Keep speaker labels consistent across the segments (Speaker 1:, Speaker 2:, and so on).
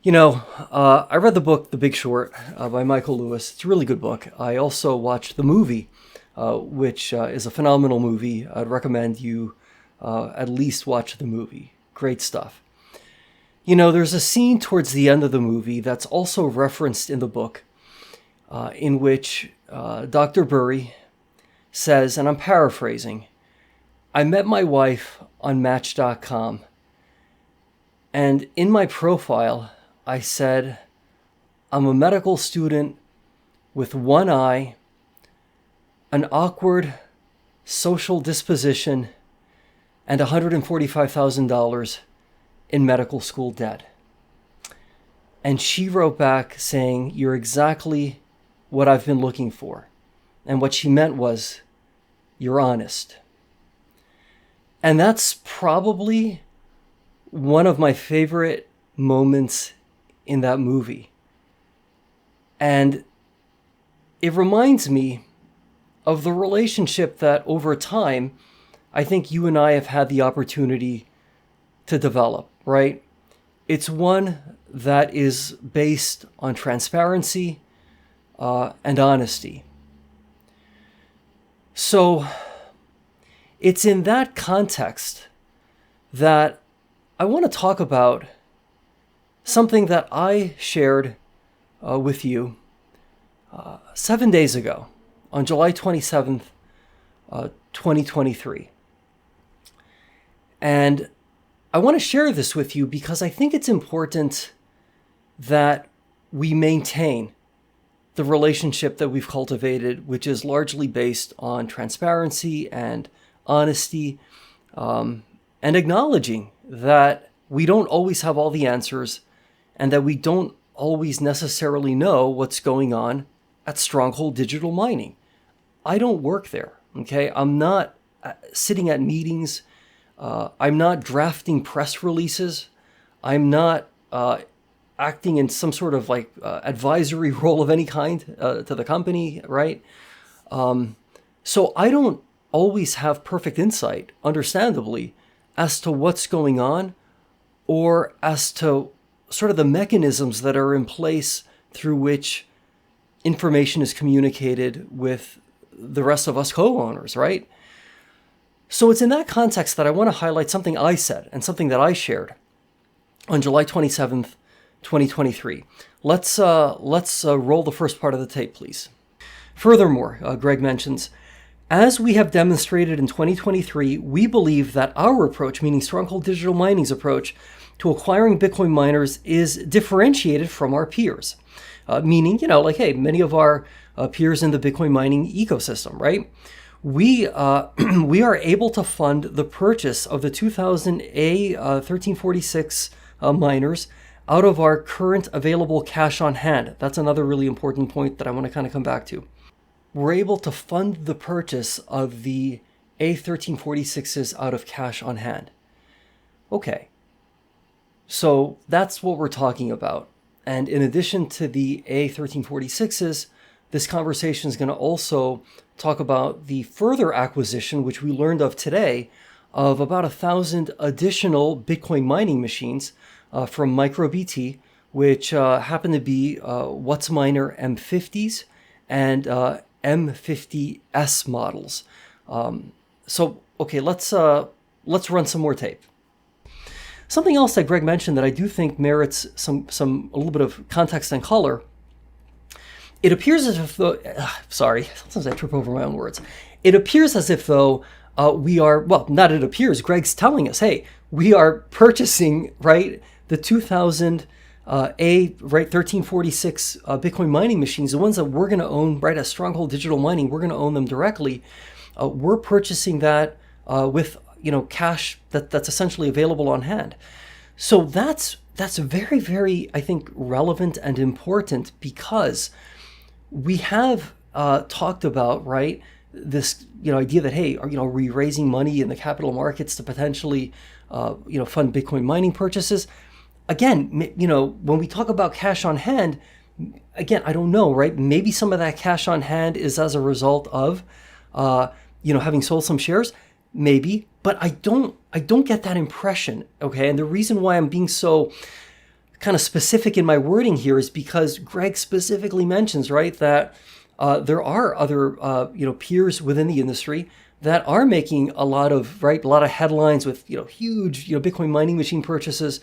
Speaker 1: I read the book The Big Short by Michael Lewis. It's a really good book. I also watched the movie, which is a phenomenal movie. I'd recommend you at least watch the movie. Great stuff. There's a scene towards the end of the movie that's also referenced in the book, in which Dr. Burry says, and I'm paraphrasing, "I met my wife on Match.com, and in my profile, I said, I'm a medical student with one eye, an awkward social disposition, and $145,000 in medical school debt." And she wrote back saying, "You're exactly what I've been looking for." And what she meant was, "You're honest." And that's probably one of my favorite moments in that movie. And it reminds me of the relationship that over time, I think you and I have had the opportunity to develop, right? It's one that is based on transparency and honesty. So it's in that context that I want to talk about something that I shared with you 7 days ago on July 27th, 2023. And I want to share this with you because I think it's important that we maintain the relationship that we've cultivated, which is largely based on transparency and honesty, and acknowledging that we don't always have all the answers and that we don't always necessarily know what's going on at Stronghold Digital Mining. I don't work there, okay? I'm not sitting at meetings. I'm not drafting press releases. I'm not acting in some sort of advisory role of any kind to the company, right? So I don't always have perfect insight, understandably, as to what's going on or as to sort of the mechanisms that are in place through which information is communicated with the rest of us co-owners, right? So it's in that context that I want to highlight something I said and something that I shared on July 27th, 2023. Let's roll the first part of the tape, please. Furthermore, Greg mentions, as we have demonstrated in 2023, we believe that our approach, meaning Stronghold Digital Mining's approach to acquiring Bitcoin miners, is differentiated from our peers. Meaning, hey, many of our peers in the Bitcoin mining ecosystem, right? We are able to fund the purchase of the 2000 A1346 miners out of our current available cash on hand. That's another really important point that I want to kind of come back to. We're able to fund the purchase of the A1346s out of cash on hand. Okay, so that's what we're talking about. And in addition to the A1346s, this conversation is going to also talk about the further acquisition, which we learned of today, of about 1,000 additional Bitcoin mining machines from MicroBT, which happen to be WhatsMiner M50s and M50S models. Okay, let's run some more tape. Something else that Greg mentioned that I do think merits a little bit of context and color. It appears as if though, sometimes I trip over my own words. It appears as if though we are, well, not it appears, Greg's telling us, hey, we are purchasing, right, the 2000 1346 Bitcoin mining machines, the ones that we're going to own, right, as Stronghold Digital Mining, we're going to own them directly. We're purchasing that with cash that's essentially available on hand. So that's very, very, I think, relevant and important because we have talked about, right, this idea that, hey, are we raising money in the capital markets to potentially fund Bitcoin mining purchases? Again, when we talk about cash on hand, again, I don't know, right? Maybe some of that cash on hand is as a result of having sold some shares, maybe, but I don't get that impression. Okay, and the reason why I'm being so kind of specific in my wording here is because Greg specifically mentions, right, that there are other, peers within the industry that are making a lot of headlines with, huge, Bitcoin mining machine purchases.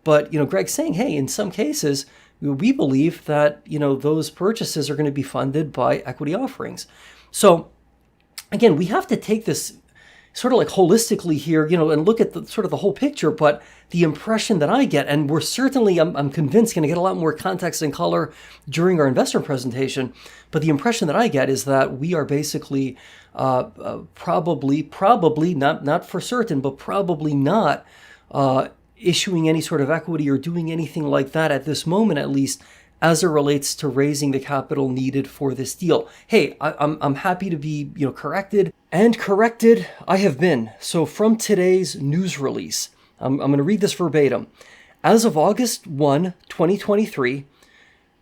Speaker 1: But, Greg's saying, hey, in some cases, we believe that, those purchases are going to be funded by equity offerings. So again, we have to take this sort of like holistically here, and look at the sort of the whole picture. But the impression that I get, and we're certainly, I'm convinced, going to get a lot more context and color during our investor presentation. But the impression that I get is that we are basically probably not for certain, but probably not issuing any sort of equity or doing anything like that at this moment, at least, as it relates to raising the capital needed for this deal. Hey, I'm happy to be corrected, and corrected I have been. So from today's news release, I'm going to read this verbatim. As of August 1, 2023,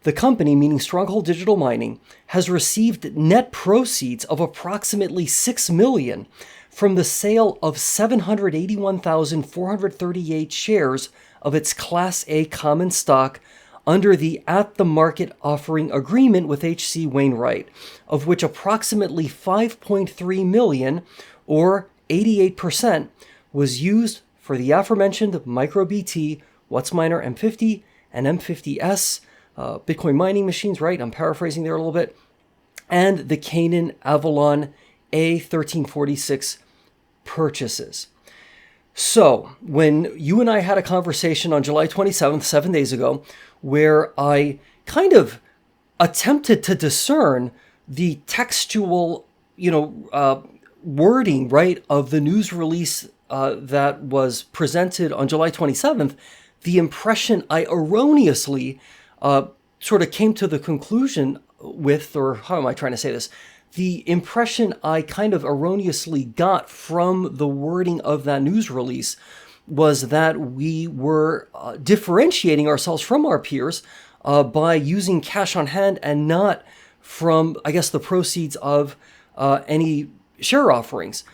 Speaker 1: the company, meaning Stronghold Digital Mining, has received net proceeds of approximately $6 million from the sale of 781,438 shares of its Class A common stock under the at-the-market offering agreement with H.C. Wainwright, of which approximately 5.3 million, or 88%, was used for the aforementioned MicroBT, WhatsMiner M50, and M50S Bitcoin mining machines, right? I'm paraphrasing there a little bit, and the Canaan Avalon A1346 purchases. So when you and I had a conversation on July 27th, 7 days ago, where I kind of attempted to discern the textual, wording, right, of the news release that was presented on July 27th, the impression I erroneously sort of came to the conclusion with, or how am I trying to say this? The impression I kind of erroneously got from the wording of that news release was that we were differentiating ourselves from our peers by using cash on hand and not from, I guess, the proceeds of any share offerings.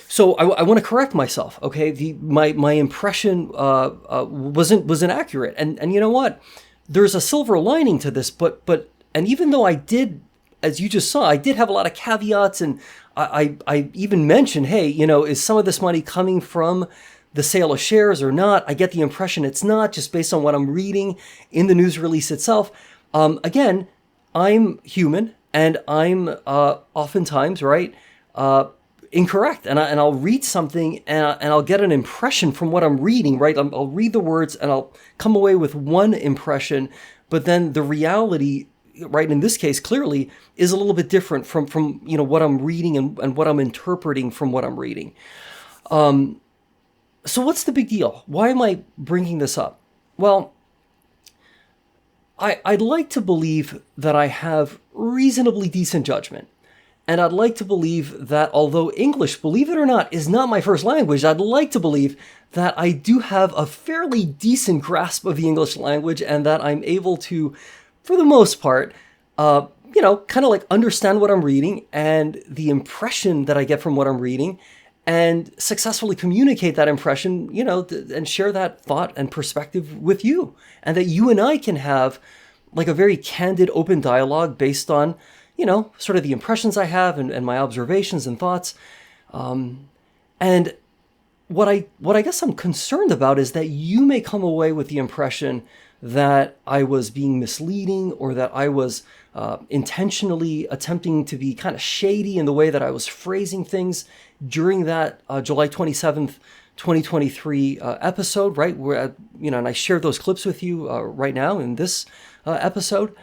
Speaker 1: So I want to correct myself. Okay, my impression wasn't accurate, and you know what? There's a silver lining to this, but even though I did, as you just saw, I did have a lot of caveats, and I even mentioned, hey, is some of this money coming from the sale of shares or not? I get the impression it's not, just based on what I'm reading in the news release itself. Again, I'm human, and I'm oftentimes, right, incorrect. And I'll read something, and I'll get an impression from what I'm reading, right? I'll read the words, and I'll come away with one impression, but then the reality, right, in this case, clearly, is a little bit different from what I'm reading and what I'm interpreting from what I'm reading. So what's the big deal? Why am I bringing this up? Well, I'd like to believe that I have reasonably decent judgment. And I'd like to believe that although English, believe it or not, is not my first language, I'd like to believe that I do have a fairly decent grasp of the English language, and that I'm able to, for the most part, kind of like understand what I'm reading and the impression that I get from what I'm reading, and successfully communicate that impression, and share that thought and perspective with you. And that you and I can have like a very candid, open dialogue based on, sort of the impressions I have and my observations and thoughts. And what I guess I'm concerned about is that you may come away with the impression that I was being misleading, or that I was intentionally attempting to be kind of shady in the way that I was phrasing things during that July 27th, 2023 episode, right? Where, and I shared those clips with you right now in this episode.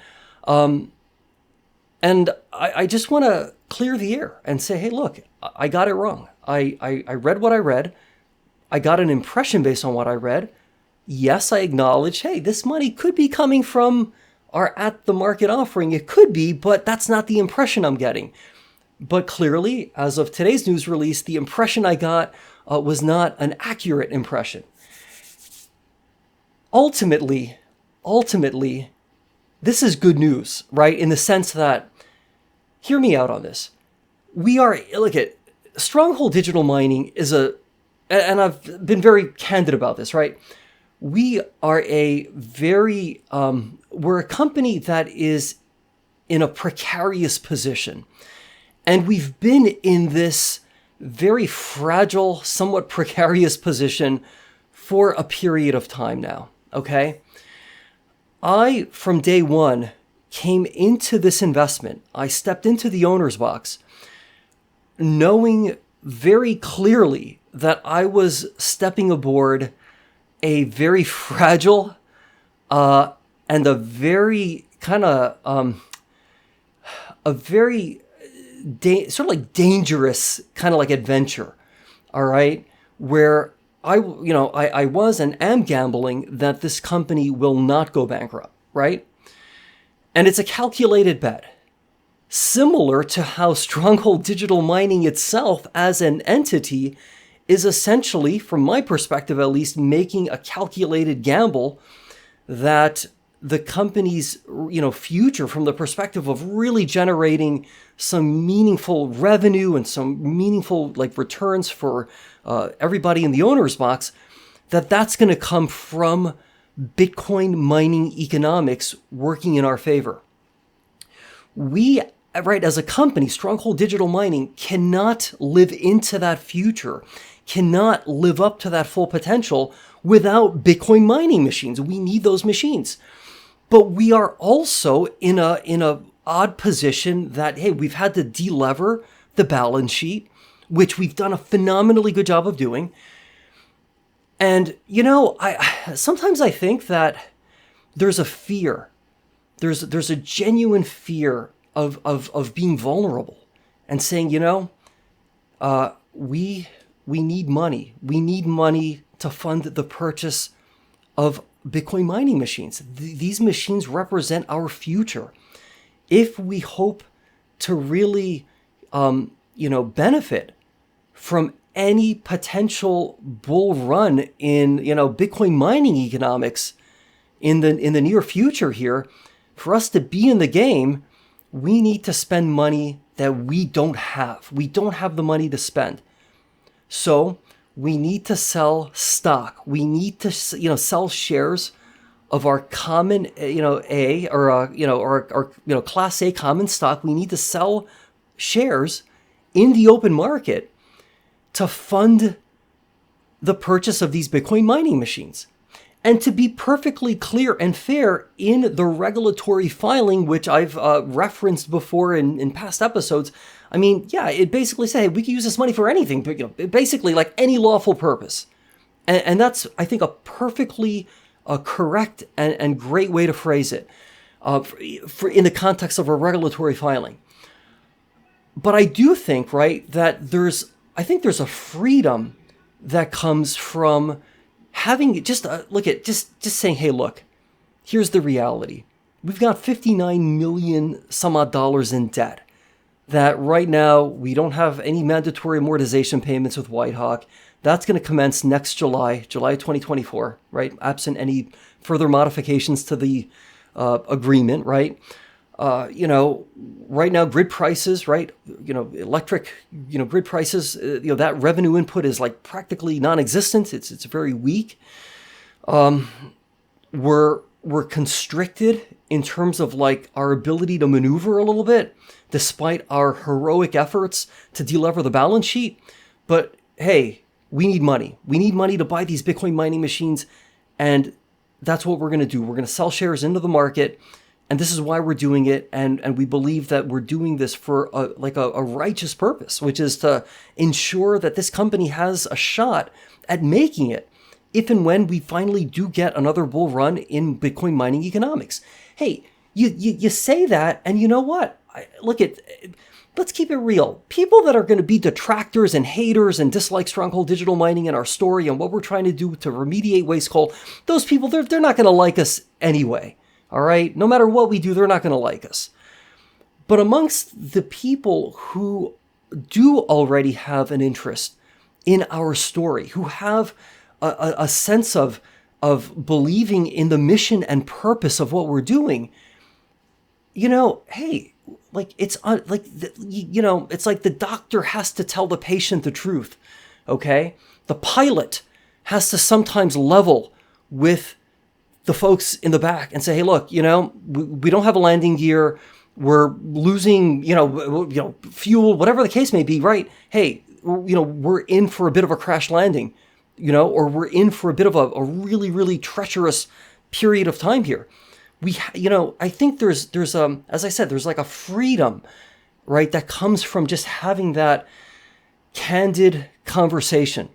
Speaker 1: And I just want to clear the air and say, hey, look, I got it wrong. I read what I read. I got an impression based on what I read. Yes, I acknowledge, hey, this money could be coming from our at-the-market offering. It could be, but that's not the impression I'm getting. But clearly, as of today's news release, the impression I got was not an accurate impression. Ultimately, this is good news, right? In the sense that, hear me out on this. Look at Stronghold Digital Mining is and I've been very candid about this, right? we are we're a company that is in a precarious position. And we've been in this very fragile, somewhat precarious position for a period of time now, okay? I, from day one, came into this investment. I stepped into the owner's box knowing very clearly that I was stepping aboard a very fragile and a very kind of a very sort of like dangerous kind of like adventure, all right, where I was and am gambling that this company will not go bankrupt, right? And it's a calculated bet, similar to how Stronghold Digital Mining itself as an entity is essentially, from my perspective at least, making a calculated gamble that the company's future, from the perspective of really generating some meaningful revenue and some meaningful like returns for everybody in the owner's box, that's going to come from Bitcoin mining economics working in our favor. We, right, as a company, Stronghold Digital Mining cannot live into that future, cannot live up to that full potential without Bitcoin mining machines. We need those machines. But we are also in a odd position that, hey, we've had to delever the balance sheet, which we've done a phenomenally good job of doing. And, I sometimes I think that there's a fear. There's a genuine fear of being vulnerable and saying, we need money. We need money to fund the purchase of Bitcoin mining machines. These machines represent our future. If we hope to really, benefit from any potential bull run in, Bitcoin mining economics in the near future here, for us to be in the game, we need to spend money that we don't have. We don't have the money to spend. So we need to sell stock. We need to, sell shares of our common, Class A common stock. We need to sell shares in the open market to fund the purchase of these Bitcoin mining machines. And to be perfectly clear and fair, in the regulatory filing, which I've referenced before in past episodes, it basically said, hey, we can use this money for anything, but basically like any lawful purpose. And that's, I think, a perfectly correct and great way to phrase it for in the context of a regulatory filing. But I do think, right, that there's a freedom that comes from having just saying, hey, look, here's the reality. We've got $59 million some odd dollars in debt that right now we don't have any mandatory amortization payments with Whitehawk. That's going to commence next July 2024, right? Absent any further modifications to the agreement, right? Right now, grid prices, right? Electric, grid prices, that revenue input is like practically non-existent. It's very weak. We're constricted in terms of like our ability to maneuver a little bit, despite our heroic efforts to delever the balance sheet. But hey, we need money. We need money to buy these Bitcoin mining machines, and that's what we're going to do. We're going to sell shares into the market. And this is why we're doing it, and we believe that we're doing this for a righteous purpose, which is to ensure that this company has a shot at making it if and when we finally do get another bull run in Bitcoin mining economics. Hey, you say that, and you know what? Let's keep it real. People that are going to be detractors and haters and dislike Stronghold Digital Mining and our story and what we're trying to do to remediate waste coal, those people, they're not going to like us anyway. All right, no matter what we do, they're not going to like us. But amongst the people who do already have an interest in our story, who have a sense of believing in the mission and purpose of what we're doing, hey, like it's it's like the doctor has to tell the patient the truth. Okay, the pilot has to sometimes level with the folks in the back and say, hey, look, we don't have a landing gear. We're losing, fuel, whatever the case may be, right? Hey, we're in for a bit of a crash landing, or we're in for a bit of a really, really treacherous period of time here. I think there's as I said, there's like a freedom, right, that comes from just having that candid conversation.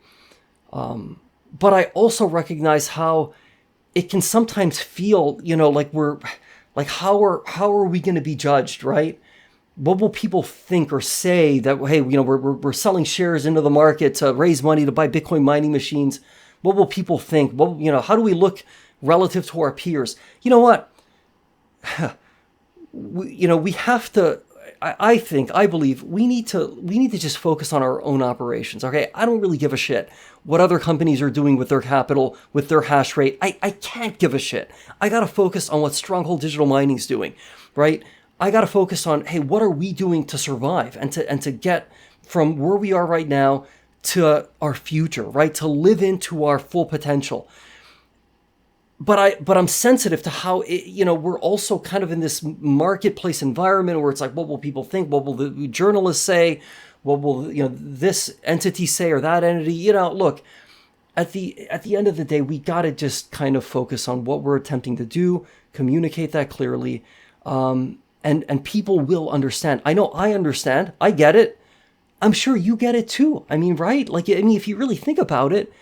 Speaker 1: But I also recognize how it can sometimes feel, like how are we going to be judged, right? What will people think or say that, hey, we're selling shares into the market to raise money to buy Bitcoin mining machines? What will people think? How do we look relative to our peers? You know what? We have to. I believe we need to just focus on our own operations. Okay, I don't really give a shit what other companies are doing with their capital, with their hash rate. I can't give a shit. I got to focus on what Stronghold Digital Mining is doing, right? I got to focus on, hey, what are we doing to survive and to get from where we are right now to our future, right? To live into our full potential. But I'm sensitive to how we're also kind of in this marketplace environment where it's like, what will people think? What will the journalists say? What will this entity say or that entity? Look, at the end of the day, we got to just kind of focus on what we're attempting to do, communicate that clearly, and people will understand. I know I understand. I get it. I'm sure you get it too. I mean, right? If you really think about it.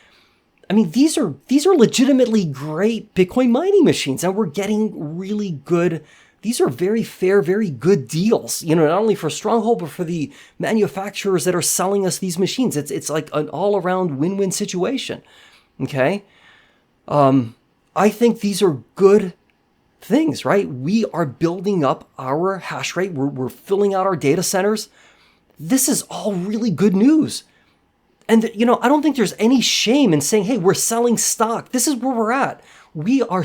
Speaker 1: These are legitimately great Bitcoin mining machines, and we're getting really good. These are very fair, very good deals. Not only for Stronghold, but for the manufacturers that are selling us these machines. It's like an all-around win-win situation. Okay, I think these are good things, right? We are building up our hash rate. We're filling out our data centers. This is all really good news. And, I don't think there's any shame in saying, hey, we're selling stock. This is where we're at. We are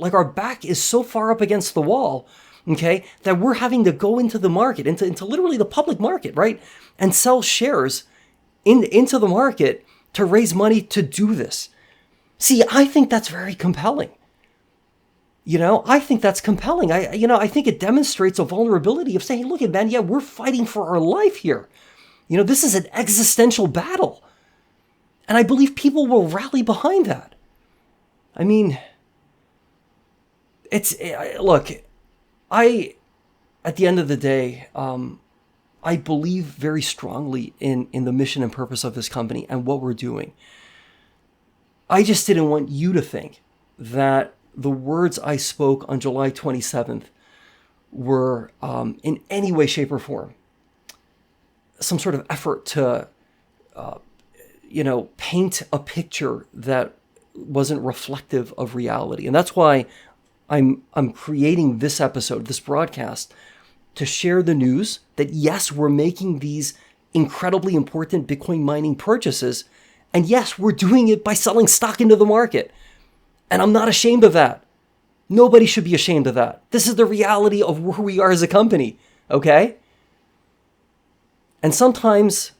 Speaker 1: our back is so far up against the wall, okay, that we're having to go into the market, into literally the public market, right, and sell shares into the market to raise money to do this. See, I think that's very compelling. I think that's compelling. I think it demonstrates a vulnerability of saying, hey, look, man, yeah, we're fighting for our life here. This is an existential battle. And I believe people will rally behind that. At the end of the day, I believe very strongly in the mission and purpose of this company and what we're doing. I just didn't want you to think that the words I spoke on July 27th were in any way, shape, or form some sort of effort to, paint a picture that wasn't reflective of reality. And that's why I'm creating this episode, this broadcast, to share the news that yes, we're making these incredibly important Bitcoin mining purchases. And yes, we're doing it by selling stock into the market. And I'm not ashamed of that. Nobody should be ashamed of that. This is the reality of where we are as a company. Okay? And sometimes,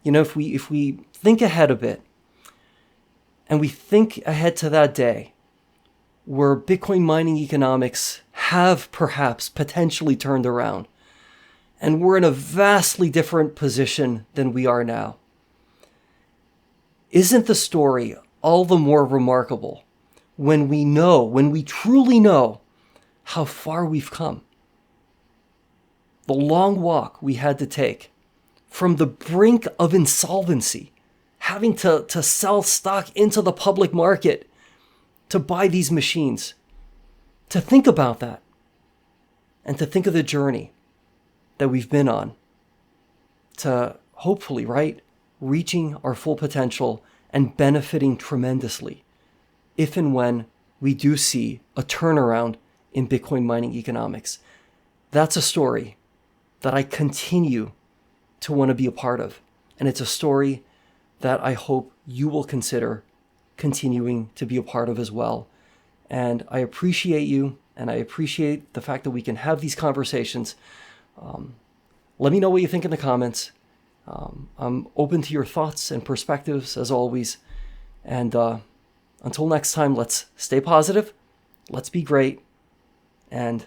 Speaker 1: if we think ahead a bit and we think ahead to that day where Bitcoin mining economics have perhaps potentially turned around and we're in a vastly different position than we are now, isn't the story all the more remarkable when we truly know how far we've come? The long walk we had to take from the brink of insolvency, having to sell stock into the public market to buy these machines, to think about that and to think of the journey that we've been on to hopefully, right, reaching our full potential and benefiting tremendously if and when we do see a turnaround in Bitcoin mining economics. That's a story that I continue to want to be a part of. And it's a story that I hope you will consider continuing to be a part of as well. And I appreciate you, and I appreciate the fact that we can have these conversations. Let me know what you think in the comments. I'm open to your thoughts and perspectives as always. And Until next time, let's stay positive, let's be great, and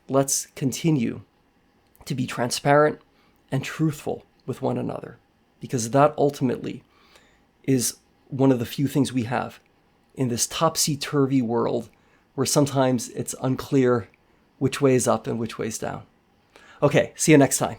Speaker 1: let's continue to be transparent and truthful with one another, because that ultimately is one of the few things we have in this topsy-turvy world where sometimes it's unclear which way is up and which way is down. Okay, see you next time.